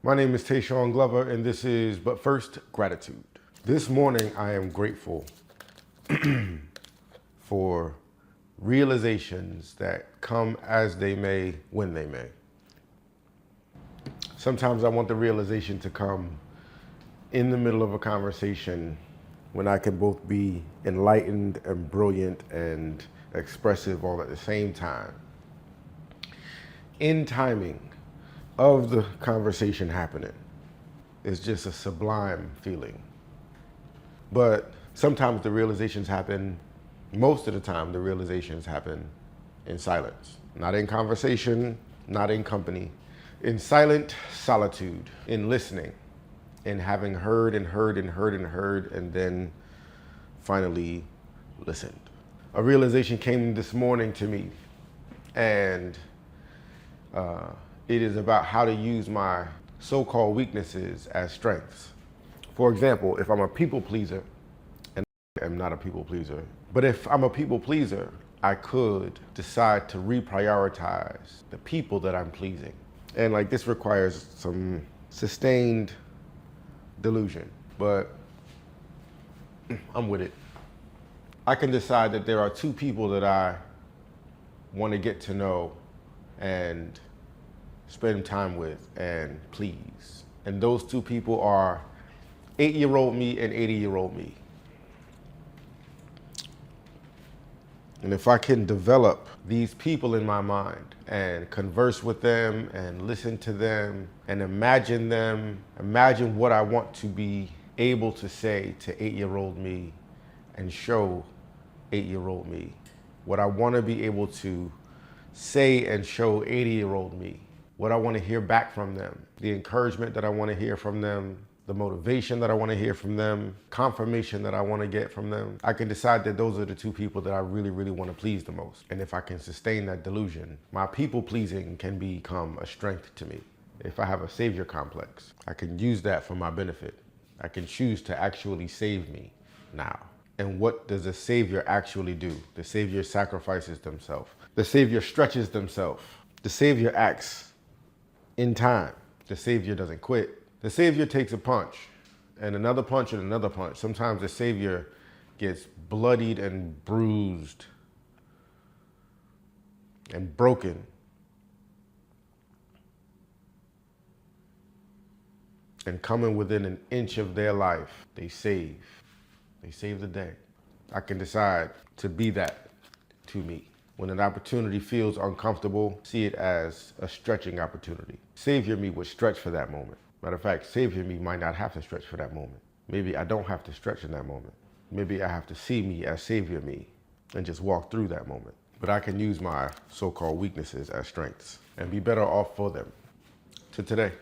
My name is Tehsuan Glover, and this is But First, Gratitude. This morning, I am grateful for realizations that come as they may, when they may. Sometimes I want the realization to come in the middle of a conversation when I can both be enlightened and brilliant and expressive all at the same time. In timing of the conversation happening is just a sublime feeling. But sometimes the realizations happen, most of the time the realizations happen in silence. Not in conversation, not in company. In silent solitude, in listening, in having heard and heard and heard and heard, and then finally listened. A realization came this morning to me, and it is about how to use my so-called weaknesses as strengths. For example, if I'm a people pleaser, and I am not a people pleaser, but if I'm a people pleaser, I could decide to reprioritize the people that I'm pleasing. And like this requires some sustained delusion, but I'm with it. I can decide that there are two people that I want to get to know and spend time with and please. And those two people are 8-year-old me and 80-year-old me. And if I can develop these people in my mind and converse with them and listen to them and imagine what I want to be able to say to 8-year-old me and show 8-year-old me, what I want to be able to say and show 80-year-old me, what I want to hear back from them, the encouragement that I want to hear from them, the motivation that I want to hear from them, confirmation that I want to get from them. I can decide that those are the two people that I really, really want to please the most. And if I can sustain that delusion, my people pleasing can become a strength to me. If I have a savior complex, I can use that for my benefit. I can choose to actually save me now. And what does a savior actually do? The savior sacrifices themselves. The savior stretches themselves. The savior acts in time. The savior doesn't quit. The savior takes a punch and another punch and another punch. Sometimes the savior gets bloodied and bruised and broken. And coming within an inch of their life, they save the day. I can decide to be that to me. When an opportunity feels uncomfortable, see it as a stretching opportunity. Savior me would stretch for that moment. Matter of fact, savior me might not have to stretch for that moment. Maybe I don't have to stretch in that moment. Maybe I have to see me as savior me and just walk through that moment. But I can use my so-called weaknesses as strengths and be better off for them. To today.